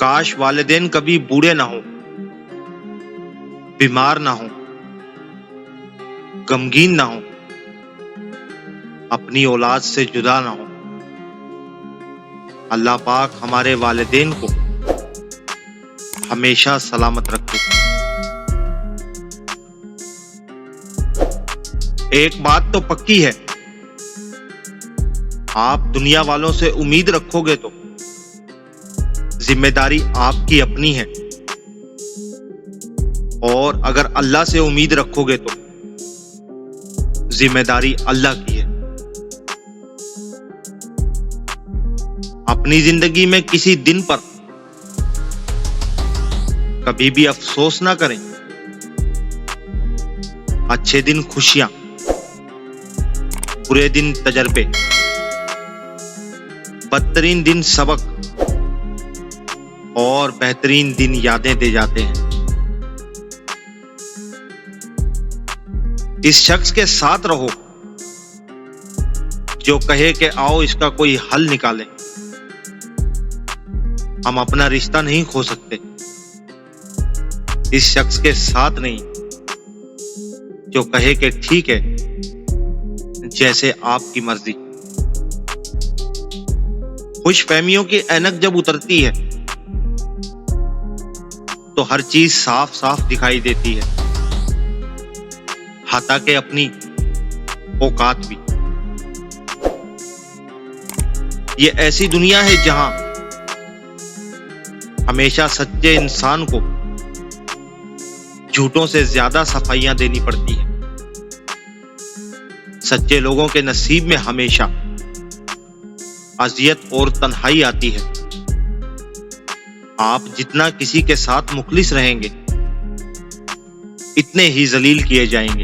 کاش والدین کبھی بوڑھے نہ ہوں، بیمار نہ ہوں، غمگین نہ ہوں، اپنی اولاد سے جدا نہ ہوں۔ اللہ پاک ہمارے والدین کو ہمیشہ سلامت رکھے۔ ایک بات تو پکی ہے، آپ دنیا والوں سے امید رکھو گے تو ذمہ داری آپ کی اپنی ہے، اور اگر اللہ سے امید رکھو گے تو ذمہ داری اللہ کی ہے۔ اپنی زندگی میں کسی دن پر کبھی بھی افسوس نہ کریں۔ اچھے دن خوشیاں، برے دن تجربے، بدترین دن سبق، اور بہترین دن یادیں دے جاتے ہیں۔ اس شخص کے ساتھ رہو جو کہے کہ آؤ اس کا کوئی حل نکالیں۔ ہم اپنا رشتہ نہیں کھو سکتے، اس شخص کے ساتھ نہیں جو کہے کہ ٹھیک ہے جیسے آپ کی مرضی۔ خوش فہمیوں کی اینک جب اترتی ہے تو ہر چیز صاف صاف دکھائی دیتی ہے، حتیٰ کہ اپنی اوقات بھی۔ یہ ایسی دنیا ہے جہاں ہمیشہ سچے انسان کو جھوٹوں سے زیادہ صفائیاں دینی پڑتی ہیں۔ سچے لوگوں کے نصیب میں ہمیشہ اذیت اور تنہائی آتی ہے۔ آپ جتنا کسی کے ساتھ مخلص رہیں گے اتنے ہی ذلیل کیے جائیں گے۔